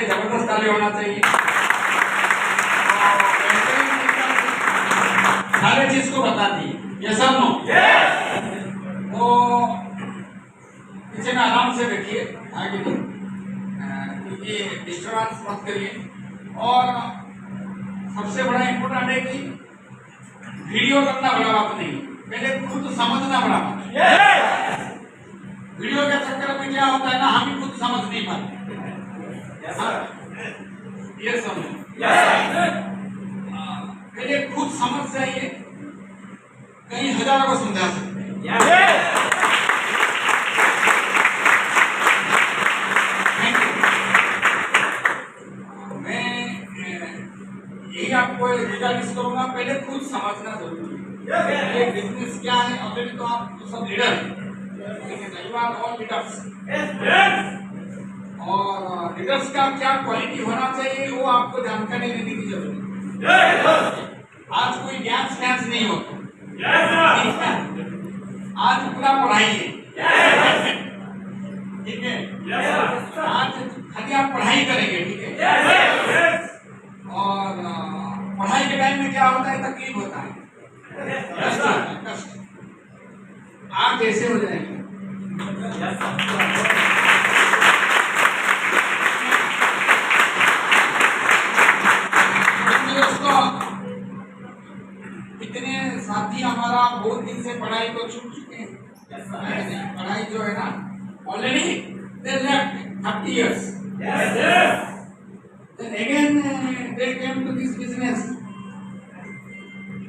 जबरदस्त ताली होना चाहिए। सारे चीज को बता दी, ये सब नो तो पीछे में आराम से बैठिए, आगे नहीं, क्योंकि डिस्टर्बेंस मत करिए। और सबसे बड़ा इम्पोर्टेंट है कि वीडियो करना बड़ा बात नहीं, पहले खुद समझना बड़ा बात है। वीडियो के चक्कर में क्या होता है ना, हम ही खुद समझ नहीं पाते। ये समझ पहले खुद समझ जाइए, कई हजारों को समझा सकते हैं। यही आपको रिगाइड करूंगा, पहले खुद समझना जरूरी है। ये बिजनेस क्या है, ऑलरेडी तो आप सब लीडर हैं, ऑल लीडर्स, और लीडर्स का क्या क्वालिटी होना चाहिए वो आपको जानकारी देने की जरूरत है। आज कोई ज्ञान नहीं होता, आज पूरा पढ़ाई है, ठीक है। आज खाली आप पढ़ाई करेंगे, ठीक है। और पढ़ाई के टाइम में क्या होता है, तकलीफ होता है, कष्ट, आप कैसे हो जाएंगे। दोस्तों, इतने साथी हमारा बहुत दिन से पढ़ाई को छूट चुके हैं। पढ़ाई जो है ना, already they left 30 years. Then again they came to this business.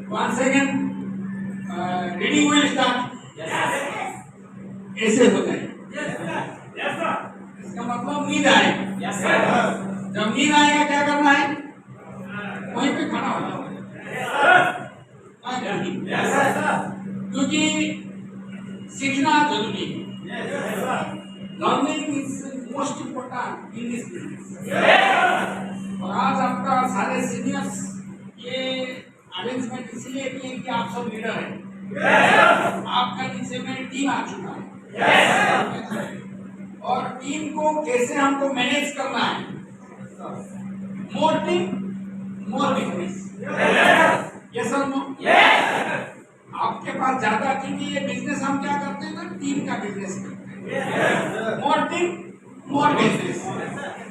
Once again reading will start. ऐसे होता है। इसका मतलब नींद आएगा। जब नींद आएगा क्या करना है, वहीं पे खड़ा होना है, क्योंकि सीखना जरूरी है। Learning is most important in this business. और आज आपका सारे सीनियर्स ये अरेंजमेंट इसलिए किए कि आप सब लीडर हैं। आपका नीचे में टीम आ चुका है, और टीम को कैसे हमको मैनेज करना है। मोर टीम मोर बिजनेस, यस और नो। आपके पास ज्यादा टीम, ये बिजनेस हम क्या करते हैं ना, टीम का बिजनेस करते हैं। More team more business,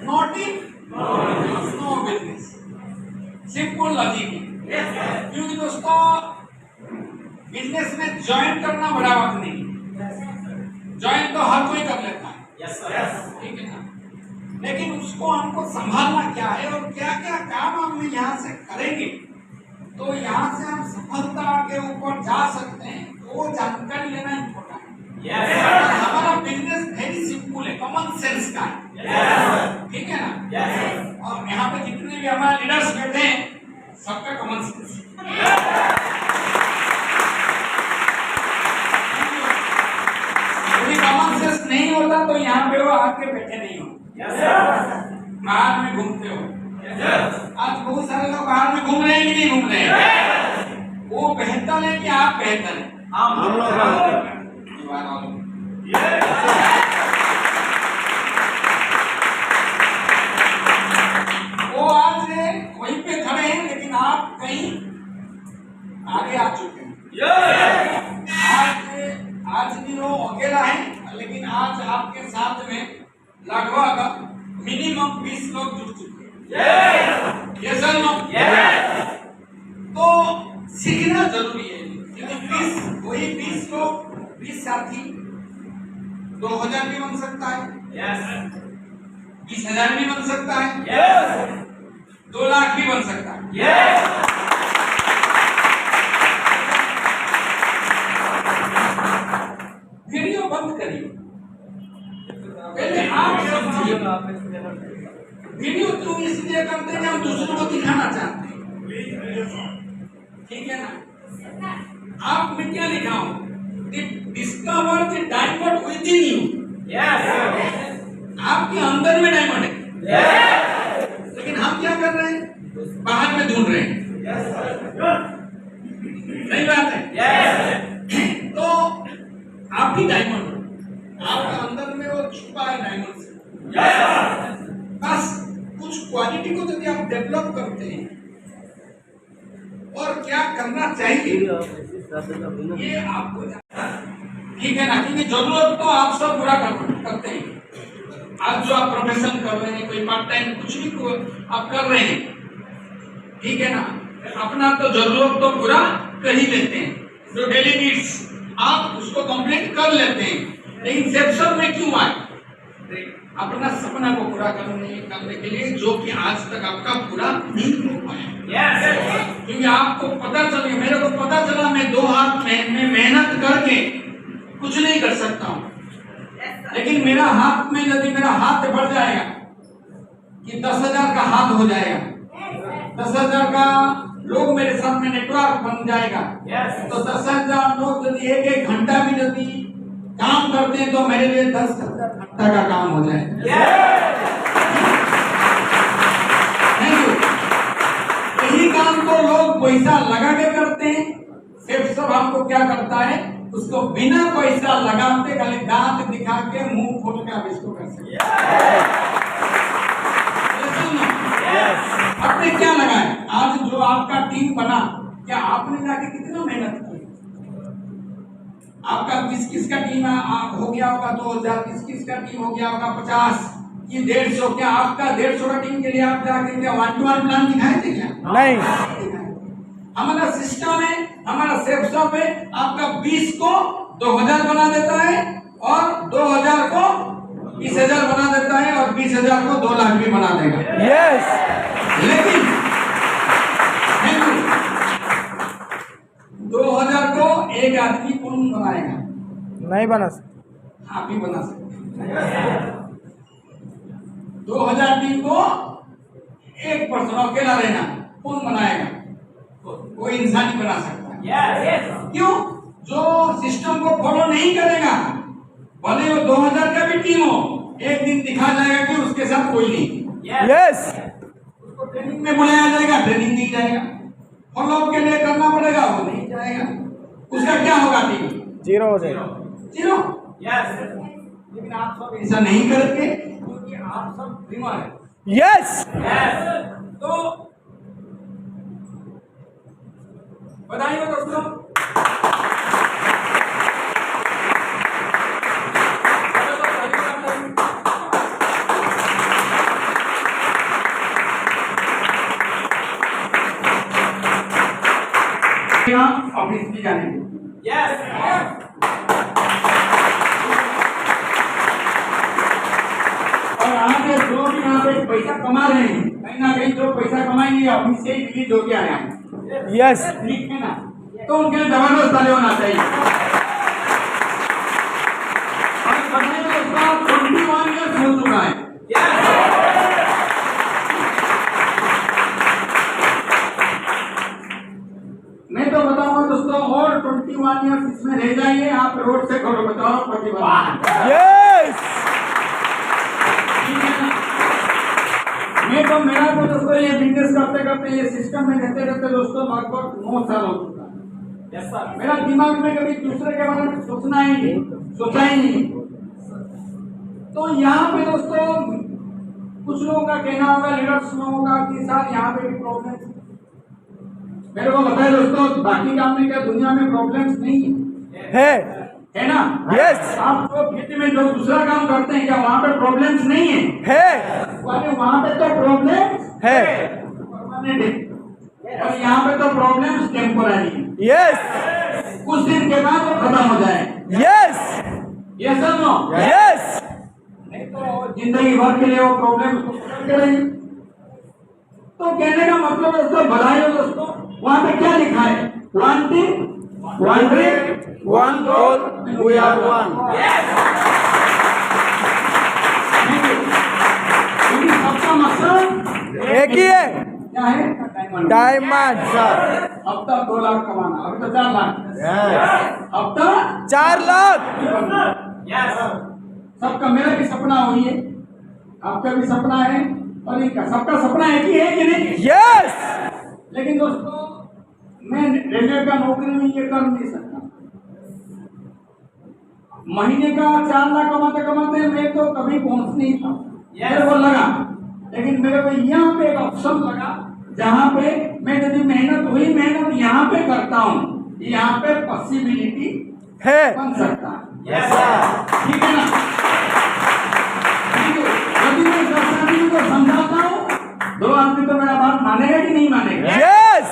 no team no business, simple logic है। क्योंकि दोस्तों बिजनेस में ज्वाइन करना बड़ा बात नहीं, ज्वाइन तो हर कोई कर लेता है, ठीक है ना। लेकिन उसको हमको संभालना क्या है और क्या क्या काम हम यहाँ से करेंगे तो यहाँ से हम सफलता के ऊपर जा सकते हैं, तो वो जानकारी लेना इम्पोर्टेंट है। हमारा बिजनेस वेरी सिंपल है, कॉमन सेंस का है, ठीक है ना। और यहाँ पे जितने भी हमारे लीडर्स बैठे हैं सबका कॉमन सेंस है। कॉमन सेंस नहीं होता तो यहाँ पे वो आके बैठे नहीं हो, बाहर में घूमते हो। आज बहुत सारे लोग बाहर में घूम रहे हैं कि नहीं घूम रहे हैं, वो बेहतर है कि आप बेहतर हैं। हम लोग वो आज वहीं पे खड़े हैं, लेकिन आप कहीं आगे आ चुके हैं। आज भी वो अकेला है, लेकिन आज आपके साथ में लगभग मिनिमम 20 लोग जुड़ चुके हैं। यस और नो? तो सीखना जरूरी है, क्योंकि वही 20 लोग, 20 साथी 2000 भी बन सकता है, 20,000 भी बन सकता है, 2 लाख भी बन सकता है। वीडियो बंद करिए, पहले आप समझिए। वीडियो क्यों इसलिए करते हैं, हम दूसरों को दिखाना चाहते हैं, ठीक है ना। आप में क्या लिखा हो, discover the diamond with in you. आपके अंदर में डायमंड है, लेकिन हम क्या सही बात है। तो आप भी डायमंड हो, आपके अंदर में वो छुपा है डायमंड से। बस कुछ क्वालिटी को यदि आप डेवलप करते हैं और क्या करना चाहिए ये आपको ठीक है ना, क्योंकि जरूरत तो आप सब पूरा करते हैं। आज जो आप प्रोफेशन कर रहे हैं, कोई पार्ट टाइम कुछ भी आप कर रहे हैं, ठीक है ना, अपना तो जरूरत तो पूरा कर ही लेते हैं, जो डेली नीड्स आप उसको कंप्लीट कर लेते हैं। लेकिन सेक्शन में क्यों आए? अपना सपना को पूरा करने के लिए, जो कि आज तक आपका पूरा नहीं हो पाया। क्योंकि आपको पता चल गया, मेरे को पता चला मैं 2 हाथ में मेहनत करके कुछ नहीं कर सकता हूँ। लेकिन मेरा हाथ में यदि मेरा हाथ बढ़ जाएगा कि 10,000 का हाथ हो जाएगा, 10,000 का लोग मेरे साथ में नेटवर्क बन जाएगा, तो 10,000 लोग यदि एक घंटा भी यदि काम करते हैं तो मेरे लिए 10,000 घंटा का काम हो जाएगा। Thank you. यही काम तो लोग पैसा लगा के करते हैं, सिर्फ सब आपको क्या करता है, उसको बिना पैसा लगाते खाली दांत दिखा के मुंह खोल के आप इसको कर सकते हैं। आपने क्या लगाया? आज जो आपका टीम बना, क्या आपने जाके कितना मेहनत की? आपका किस का टीम हो गया होगा 2,000, किस का टीम हो गया होगा 50 कि 150? क्या आपका 150 का टीम के लिए आप जाके क्या 1-to-1 प्लान दिखाए थे क्या? नहीं। हमारा सिस्टम है, हमारा सेफ शॉप है, आपका 20 को 2,000 बना देता है और 2,000 को 20,000 बना देता है और 20,000 को 2 लाख भी बना देगा। यस। लेकिन 2,000 को एक आदमी कौन बनाएगा? नहीं बना सकते। आप भी बना सकते। 2,000 टीम को एक पर्सन अकेला रहना कौन बनाएगा? कोई इंसान ही बना सकता है। क्यों? जो सिस्टम को फॉलो नहीं करेगा, भले वो 2,000 का भी टीम हो, एक दिन दिखा जाएगा कि उसके साथ कोई नहीं। यस। उसको ट्रेनिंग में बुलाया जाएगा, ट्रेनिंग नहीं जाएगा, फॉलो के लिए करना पड़ेगा, वो नहीं जाएगा, उसका क्या होगा? टीम जीरो हो जाएगा। जीरो। यस। लेकिन आप सब ऐसा नहीं करते क्योंकि आप सब ड्रीमर हैं। यस। तो बधाई हो दोस्तों। ऑफिस भी जाने के। यस। और आगे जो भी यहाँ पे पैसा कमा रहे हैं, कहीं ना कहीं जो पैसा कमाएंगे ऑफिस से ही रिलीज होके आए हैं। यस। ठीक है ना? तो उनके लिए जबरदस्त ताली होना चाहिए। और बताइए उसका 21 ईयर्स हो चुका है। मैं तो बताऊंगा दोस्तों, और 21 ईयर्स इसमें रह जाइए, आप रोड से करो बताओ प्रतिभा। यस। मैं तो मेरा तो दोस्तों ये बिजनेस करते करते, ये सिस्टम में रहते रहते दोस्तों लगभग 9 साल हो चुका है। मेरा दिमाग में कभी दूसरे के बारे में सोचा ही नहीं। तो यहाँ पे दोस्तों कुछ लोगों का कहना होगा, लीडर्स लोगों का, कि सर यहाँ पे भी प्रॉब्लम मेरे को बताए दोस्तों, बाकी काम में क्या दुनिया में प्रॉब्लम्स नहीं है ना? यस। आप तो खेती में जो दूसरा काम करते हैं, क्या वहाँ पे प्रॉब्लम्स नहीं है? वहाँ पे तो प्रॉब्लम्स है परमानेंट है, और यहाँ पे तो प्रॉब्लम्स टेम्पोररी है। यस। कुछ दिन के बाद वो खत्म हो जाए। यस। यस और नो? यस। नहीं तो जिंदगी भर के लिए वो प्रॉब्लम्स को करेंगे। तो कहने का मतलब दोस्तों, बधाई हो दोस्तों, वहाँ पे क्या लिखा है? One team, one dream, one goal, we are one. सबका मकसद एक ही है। क्या है? डायमंड। अब तक 2 लाख कमाना, अभी तो 4 लाख। अब तक 4 लाख। सबका, मेरा भी सपना वही है, आपका भी सपना है, और इनका सबका सपना एक ही है कि नहीं? यस। लेकिन दोस्तों मैं रेलवे का नौकरी में ये कर नहीं सकता। महीने का 4 लाख कमाते कमाते मैं तो कभी पहुंच नहीं था, मेरे को लगा। लेकिन मेरे को यहाँ पे एक ऑप्शन लगा जहाँ पे मैं यदि मेहनत यहाँ पे करता हूँ, यहाँ पे पॉसिबिलिटी है। बन सकता है। ठीक है ना? यदि मैं 10 आदमी को समझाता हूँ, 2 आदमी तो मेरा बात मानेगा कि नहीं मानेगा? यस।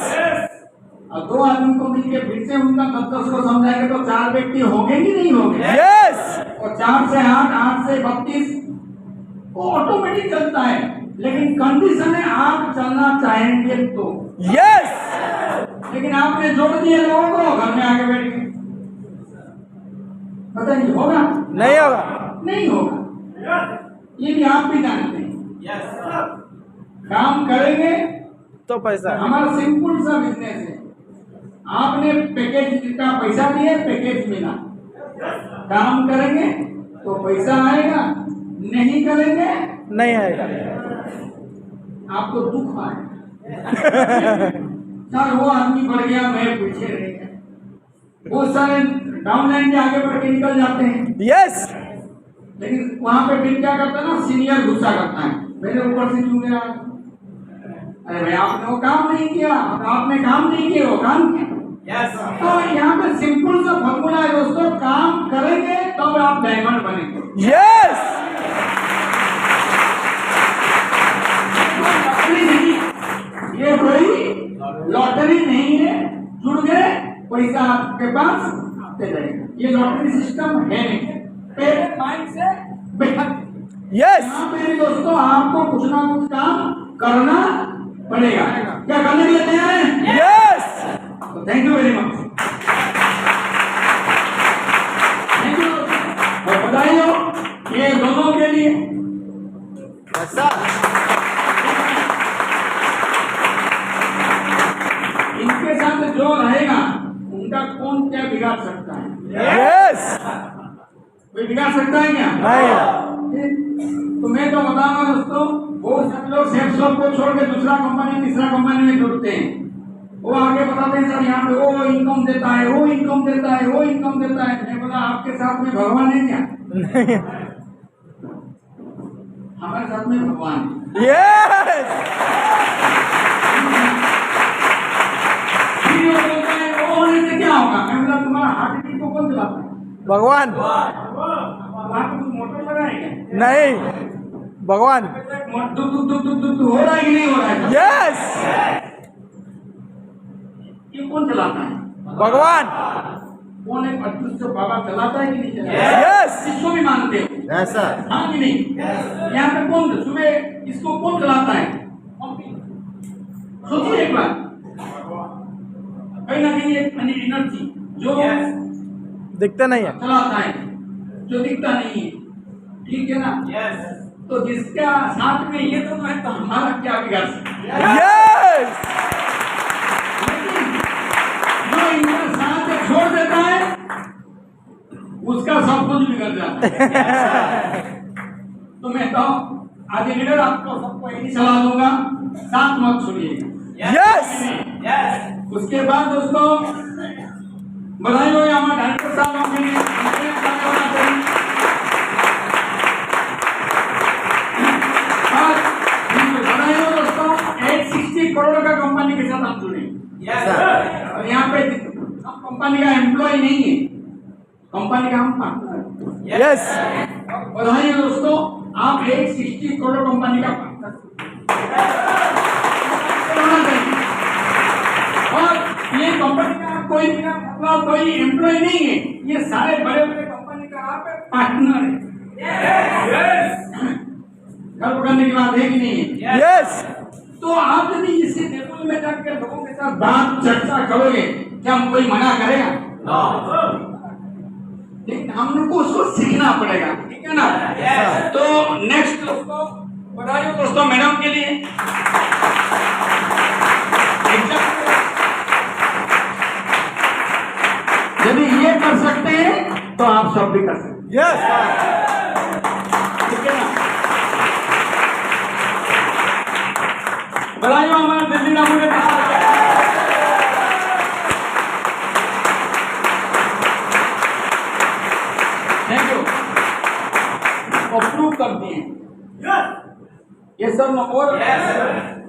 और 2 आदमी को मिलके फिर से उनका 10 को समझाएंगे तो 4 व्यक्ति होंगे कि नहीं होंगे? यस। और 4 से 8, 8 से 32 वो ऑटोमेटिक चलता है। लेकिन कंडीशन है आप चलना चाहेंगे तो। यस। लेकिन आपने जोड़ दिए लोगों को, घर में आके बैठ गए, बताइए होगा? नहीं होगा। नहीं होगा। ये भी आप भी जानते हैं। काम करेंगे तो पैसा। हमारा सिंपल सा बिजनेस है। आपने पैकेज का पैसा दिए, पैकेज मिला, काम करेंगे तो पैसा आएगा, नहीं करेंगे नहीं आएगा। आपको दुख आएगा। सर वो आदमी बढ़ गया, मैं पीछे रह गया। बहुत सारे डाउनलाइन के आगे बढ़ के निकल जाते हैं। यस। लेकिन वहां पे फिर क्या करता है ना, सीनियर गुस्सा करता है, मेरे ऊपर से क्यों गया? अरे भाई आपने वो काम नहीं किया, आपने काम नहीं किया, वो काम किया। तो यहाँ पे सिंपल सा फॉर्मूला है दोस्तों, काम करेंगे तब तो आप डायमंड बनेंगे। यस। ये कोई लॉटरी नहीं है, जुड़ गए पैसा आपके पास आते जाएगा। ये लॉटरी सिस्टम है नहीं, पहले माइंड से बेहतर। यस। यहाँ पे दोस्तों आपको कुछ ना कुछ काम करना पड़ेगा। क्या करने के लिए तैयार हैं? Yes. Thank you very much. Thank you. और बधाई हो ये दोनों के लिए। इनके साथ जो रहेगा उनका कौन क्या बिगाड़ सकता है? यस। कोई बिगाड़ सकता है क्या? नहीं। तो मैं तो बताऊंगा दोस्तों, वो सब लोग सेल्स शॉप को छोड़ के दूसरा कंपनी तीसरा कंपनी में जुड़ते हैं। वो आगे बताते हैं सर यहाँ पे वो इनकम देता है, वो इनकम देता है, वो इनकम देता है। मैं बोला आपके साथ में भगवान है क्या? नहीं। हमारे साथ में भगवान है। यस। फिर वो बोलता है वो होने से क्या होगा? मैं बोला तुम्हारा हार्ट बीट को कौन चलाता है? भगवान। वहाँ पे कुछ मोटर लगा है क्या? नहीं, भगवान। दुख दुख दुख दुख दुख हो रहा है कि नहीं हो रहा है? यस। ये कौन चलाता है? भगवान। कौन है? अद्भुत से बाबा चलाता है कि नहीं चलाता है? यस। इसको भी मानते हो? ऐसा। हाँ कि नहीं? यहाँ पे कौन सुबह इसको कौन चलाता है? सोचिए एक बार, कहीं ना कहीं एक एनर्जी जो दिखते नहीं है, चलाता है, जो दिखता नहीं है। ठीक है ना? तो जिसका साथ में ये दोनों है तो हमारा क्या बिगाड़ सकता है? यस। लेकिन जो इनका साथ छोड़ देता है उसका सब कुछ बिगड़ जाता है। तो मैं तो आज लीडर आपको सबको यही सलाह दूंगा, साथ मत छोड़िएगा। यस। उसके बाद दोस्तों बधाई हो हमारे डायरेक्टर साहब के लिए। बधाई हो दोस्तों, 860 करोड़ का कंपनी के साथ हम जुड़े। और यहाँ पे हम कंपनी का एम्प्लॉय नहीं है, कंपनी का हम पार्टनर। यस। बधाई हो दोस्तों, आप 860 करोड़ कंपनी का पार्टनर। और ये कंपनी का कोई मतलब कोई एम्प्लॉय नहीं है, ये सारे बड़े बड़े कंपनी का आप पार्टनर है। गर्व करने की बात है कि नहीं है? यस। तो आप यदि इसी टेबल में जाकर लोगों के साथ बात चर्चा करोगे, क्या हम कोई मना करेगा? लेकिन हम लोग को उसको सीखना पड़ेगा। ठीक है ना? तो नेक्स्ट दोस्तों बधाई हो दोस्तों मैडम के लिए। यदि ये कर सकते हैं तो आप सब भी कर सकते हैं। यस। ठीक है ना? बधाई हो हमारे दिल्ली रामू के सर नो और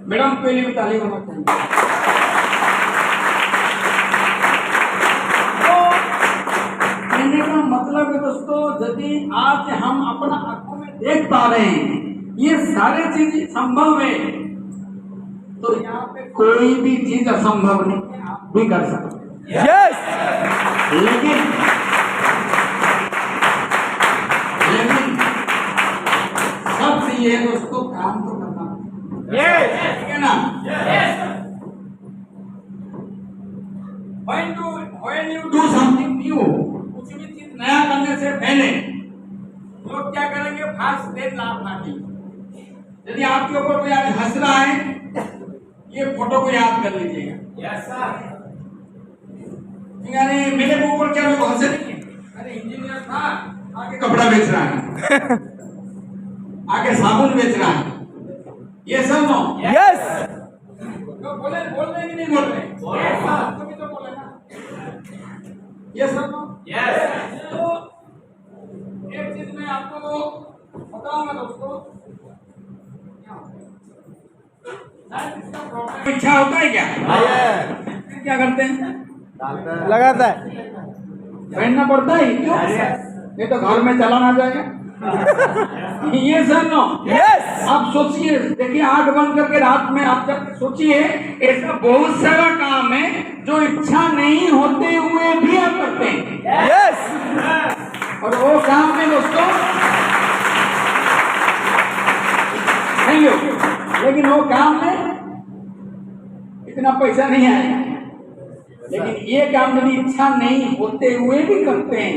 मैडम के लिए भी ताली होना चाहिए। तो कहने का मतलब है दोस्तों, यदि आज हम अपना आंखों में देख पा रहे हैं ये सारे चीज संभव है, तो यहाँ पे कोई भी चीज असंभव नहीं है, आप भी कर सकते हैं। यस लेकिन सबसे ये है दोस्तों, काम तो करना ठीक है ना। When you do something new, कुछ भी चीज नया करने से पहले लोग क्या करेंगे, फर्स्ट देन लाभ लाएंगे। यदि आपके ऊपर कोई आज हंस रहा है, ये फोटो को याद कर लीजिएगा। Yes sir. यानी मेरे ऊपर क्या लोग हंसे नहीं है, अरे इंजीनियर था, आगे कपड़ा बेच रहा है, आगे साबुन बेच रहा है, ये सब नो। यस तो बोल रहे कि नहीं बोल रहे? तभी तो बोले ना, ये सब नो। तो एक चीज मैं आपको बताऊंगा दोस्तों, इच्छा होता है क्या? फिर क्या करते हैं? लगाता है, पहनना पड़ता है। क्यों? ये तो घर में चला ना जाएगा। ये सब नो। यस आप सोचिए, देखिए आंख बंद करके रात में आप जब सोचिए, ऐसा बहुत सारा काम है जो इच्छा नहीं होते हुए भी आप करते हैं। यस और वो काम में दोस्तों नहीं हो, लेकिन वो काम में इतना पैसा नहीं आएगा। लेकिन ये काम यदि इच्छा नहीं होते हुए भी करते हैं,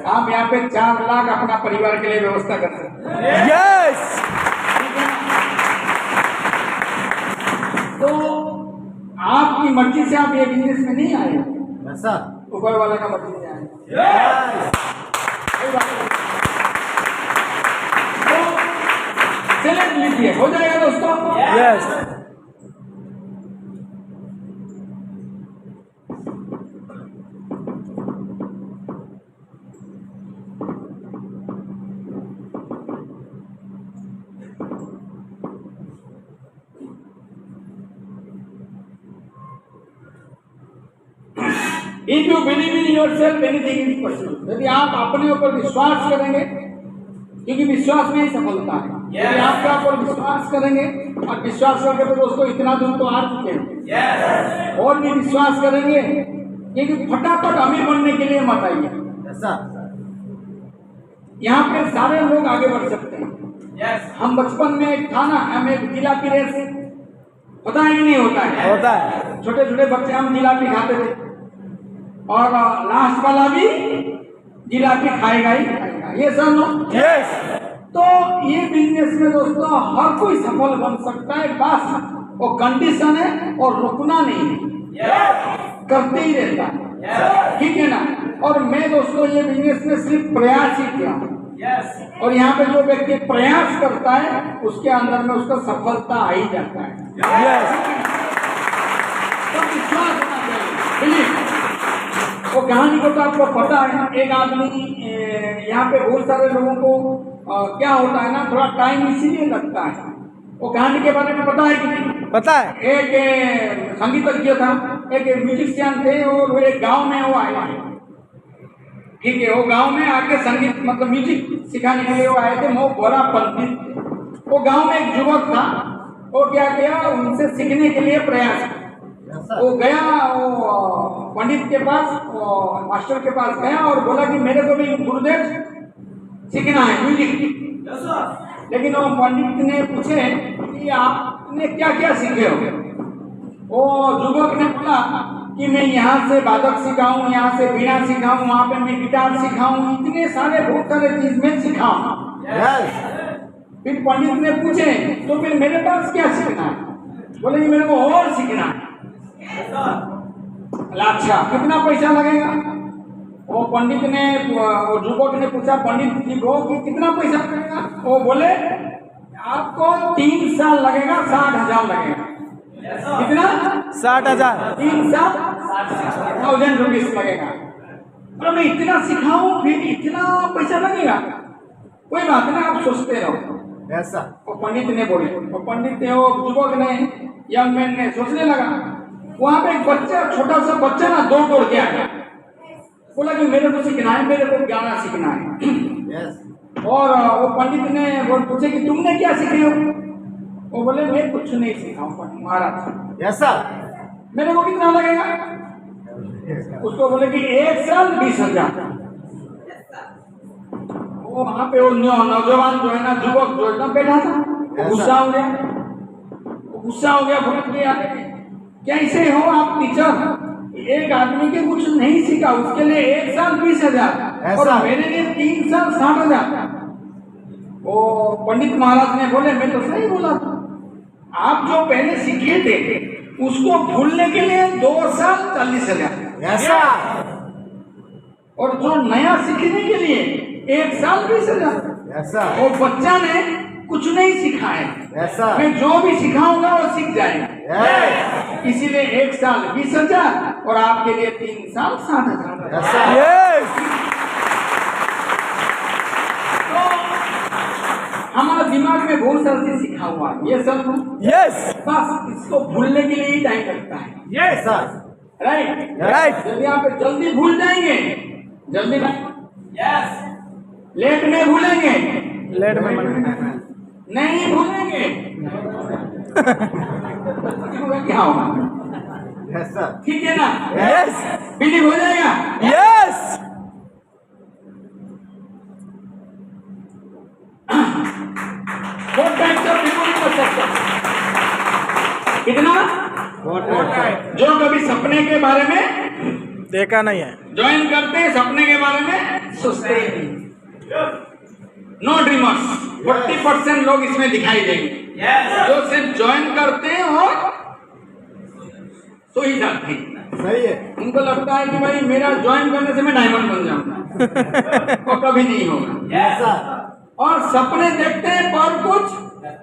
आप यहाँ पे 4 लाख अपना परिवार के लिए व्यवस्था कर सकते हैं। यस तो आपकी मर्जी से आप ये बिजनेस में नहीं आए, ऊपर वाला का मर्जी से आए। तो चैलेंज लीजिए, हो जाएगा दोस्तों। Yes If you believe in yourself, anything is possible. यदि आप अपने ऊपर विश्वास करेंगे, क्योंकि विश्वास में ही सफलता है। यदि आपके ऊपर विश्वास करेंगे, और विश्वास करके तो दोस्तों इतना दूर तो आ चुके हैं, और भी विश्वास करेंगे, क्योंकि फटाफट अमीर बनने के लिए मत आइए। यहाँ पे सारे लोग आगे बढ़ सकते हैं। हम बचपन में एक था ना, हम एक जिलापी रेस, होता है कि नहीं होता है? होता है। छोटे छोटे बच्चे हम जिलापी खाते थे, और लास्ट वाला भी जिलापी खाएगा ही खाएगा। ये सब लोग यस तो ये बिजनेस में दोस्तों हर कोई सफल बन सकता है, बस वो कंडीशन है और रुकना नहीं है, करते ही रहता है। ठीक है ना। और मैं दोस्तों ये बिजनेस में सिर्फ प्रयास ही किया, और यहाँ पे जो व्यक्ति प्रयास करता है उसके अंदर में उसका सफलता आ ही जाता है। तो विश्वास होना चाहिए। वो कहानी को तो आपको पता है, एक आदमी यहाँ पे बहुत सारे लोगों को क्या होता है ना, थोड़ा टाइम इसीलिए लगता है। वो कहानी के बारे में पता है कि नहीं? पता है। एक संगीतज्ञ था, एक म्यूजिशियन थे, और वो एक गांव में वो आए। ठीक है, वो गांव में आके संगीत मतलब म्यूजिक सिखाने के लिए वो आए थे। वो गोरा पंडित, वो गांव में एक युवक था, वो क्या किया, उनसे सीखने के लिए प्रयास किया। वो गया, वो पंडित के पास, मास्टर के पास गया और बोला कि मेरे को भी गुरुदेव सीखना है म्यूजिक। लेकिन वो पंडित ने पूछे कि आपने क्या क्या सीखे हो? वो युवक ने बोला कि मैं यहाँ से वादक सिखाऊं, यहाँ से बीना सिखाऊं, वहाँ पे मैं गिटार सिखाऊं, इतने सारे बहुत सारे चीज में सिखाऊं। फिर पंडित ने पूछे तो फिर मेरे पास क्या सीखना है? बोले कि मेरे को और सीखना है। अच्छा, कितना पैसा लगेगा? वो पंडित ने, वो युवक ने पूछा पंडित जी को कि कितना पैसा लगेगा? वो बोले आपको 3 साल लगेगा, 60,000 लगेगा। कितना? 60,000। 3 साल 60,000 रुपीज लगेगा। और मैं इतना सिखाऊं फिर इतना पैसा लगेगा? कोई बात नहीं, आप सोचते रहो। ऐसा वो पंडित ने बोले, और पंडित ने, वो युवक ने, यंग मैन ने सोचने लगा। वहां पे एक बच्चा, छोटा सा बच्चा ना दौड़ के आ गया, बोला कि मेरे को सीखना है, मेरे को गाना सीखना है। यस और वो पंडित ने वो पूछे कि तुमने क्या सीखे हो? वो बोले मैं कुछ नहीं सीखा हूँ महाराज। ऐसा मेरे को कितना लगेगा? उसको बोले कि 1 साल 20,000। वो वहां पे वो नौजवान जो है ना, युवक जो है ना बैठा था, गुस्सा हो गया, बोल के यार कैसे हो आप टीचर? एक आदमी के कुछ नहीं सीखा, उसके लिए 1 साल 20,000 और मेरे लिए 3 साल 60,000। वो पंडित महाराज ने बोले मैं तो सही बोला था, आप जो पहले सीखे थे उसको भूलने के लिए 2 साल 40,000 ऐसा और जो नया सीखने के लिए 1 साल 20,000। ऐसा वो बच्चा ने कुछ नहीं सीखा है, ऐसा मैं जो भी सिखाऊंगा वो सीख जाएगा। यस इसीलिए 1 साल 20,000 और आपके लिए 3 साल 60,000। ऐसा यस तो हमारा दिमाग में बहुत सारा चीज सीखा हुआ है, ये सब यस बस इसको भूलने के लिए ही टाइम लगता है। ऐसा राइट राइट यदि आप जल्दी भूल जाएंगे, जल्दी यस, लेट में भूलेंगे, लेट में नहीं भूलेंगे क्या होगा? ऐसा ठीक है ना? यस बिलीव हो जाएगा। Yes What types of people in the sector? कितना? जो कभी सपने के बारे में देखा नहीं है, ज्वाइन करते हैं, सपने के बारे में सोचते ही नहीं। नो ड्रीमर्स 40% लोग इसमें दिखाई देंगे, जो सिर्फ ज्वाइन करते हैं और सो ही जाते हैं। सही है उनको लगता है कि भाई मेरा ज्वाइन करने से मैं डायमंड बन जाऊंगा, वो कभी नहीं होगा। ऐसा और सपने देखते हैं पर कुछ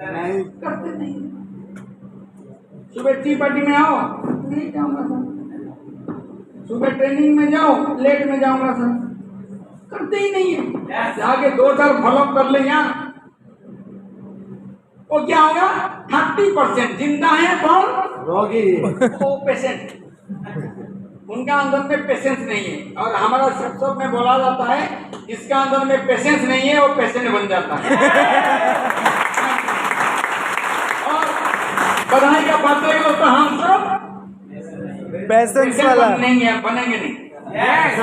नहीं करते नहीं। सुबह टी पार्टी में आओ, नहीं जाऊंगा सर। सुबह ट्रेनिंग में जाओ, लेट में जाऊंगा सर। करते ही नहीं है। जाके 2 साल फॉलोअप कर ले यार, वो क्या होगा? 30% जिंदा है पर रोगी वो पेशेंट, उनका अंदर में पेशेंस नहीं है। और हमारा सब में बोला जाता है जिसका अंदर में पेशेंस नहीं है वो पेशेंट बन जाता है। और बधाई का बात है तो हम सब पेशेंस वाला बनेंगे नहीं,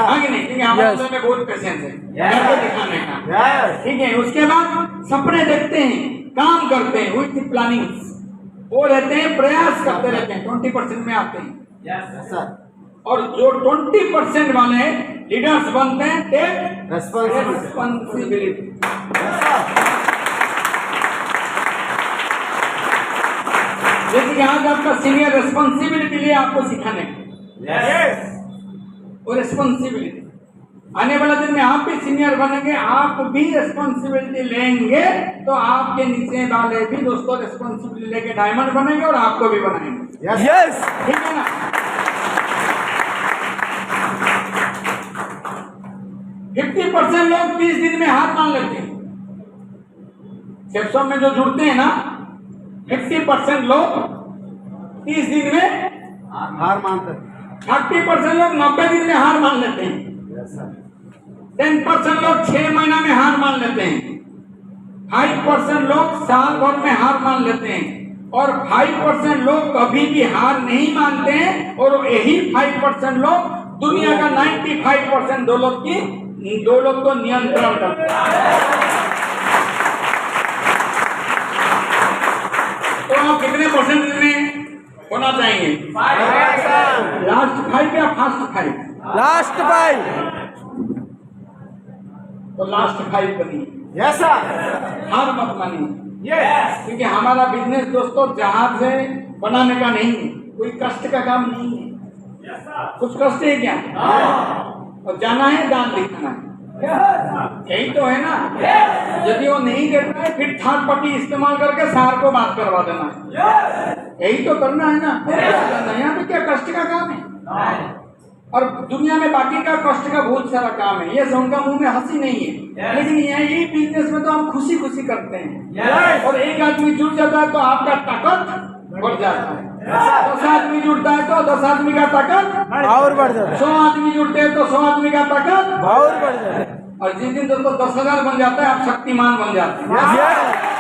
आगे नहीं, क्योंकि हमारे अंदर में बहुत पेशेंस है करके दिखाने का। ठीक है, उसके बाद सपने देखते हैं, काम करते हैं विथ प्लानिंग, वो रहते हैं, प्रयास करते रहते हैं, 20% में आते हैं। और जो 20% वाले लीडर्स बनते हैं, टेक रेस्पॉन्सिबिलिटी। जैसे कि आज आपका सीनियर रेस्पॉन्सिबिलिटी लिए आपको सिखाने वो रेस्पॉन्सिबिलिटी, आने वाले दिन में आप भी सीनियर बनेंगे, आप भी रेस्पॉन्सिबिलिटी लेंगे, तो आपके नीचे वाले भी दोस्तों रेस्पॉन्सिबिलिटी लेके डायमंड बनेंगे और आपको भी बनाएंगे। यस ठीक है ना? 50% लोग 30 दिन में हार मान लेते हैं। सेक्शन में जो जुड़ते हैं ना, 50% लोग 30 दिन में हार मानते 30% लोग 90 दिन में हार मान लेते हैं। 10% लोग 6 महीना में हार मान लेते हैं। 5% लोग साल भर में हार मान लेते हैं और 5% लोग कभी भी हार नहीं मानते हैं। और यही 5% लोग दुनिया का 95% दो लोग को नियंत्रण करते हैं। तो आप कितने परसेंट में होना चाहेंगे? लास्ट 5 या फर्स्ट 5? लास्ट 5 तो लास्ट 5 बनिए। ऐसा हार मत मानिए, क्योंकि हमारा बिजनेस दोस्तों जहाज से बनाने का नहीं है, कोई कष्ट का काम नहीं है। कुछ कष्ट है क्या? और जाना है, दान दिखाना है, यही तो है ना। यदि वो नहीं करता है फिर थर्ड पार्टी इस्तेमाल करके सार को बात करवा देना है, यही तो करना है ना। यहाँ पे क्या कष्ट का काम है? और दुनिया में बाकी का कष्ट का बहुत सारा काम है, ये उनका मुंह में हंसी नहीं है। लेकिन यही बिजनेस में तो हम खुशी खुशी करते हैं। और एक आदमी जुड़ जाता है तो आपका ताकत बढ़ जाता है। 10 आदमी जुड़ता है तो 10 आदमी का ताकत और बढ़ जाता है। 100 आदमी जुड़ते हैं तो 100 आदमी का ताकत और बढ़ जाता है। और जिस दिन तो 10,000 बन जाता है आप शक्तिमान बन जाते हैं। Yes.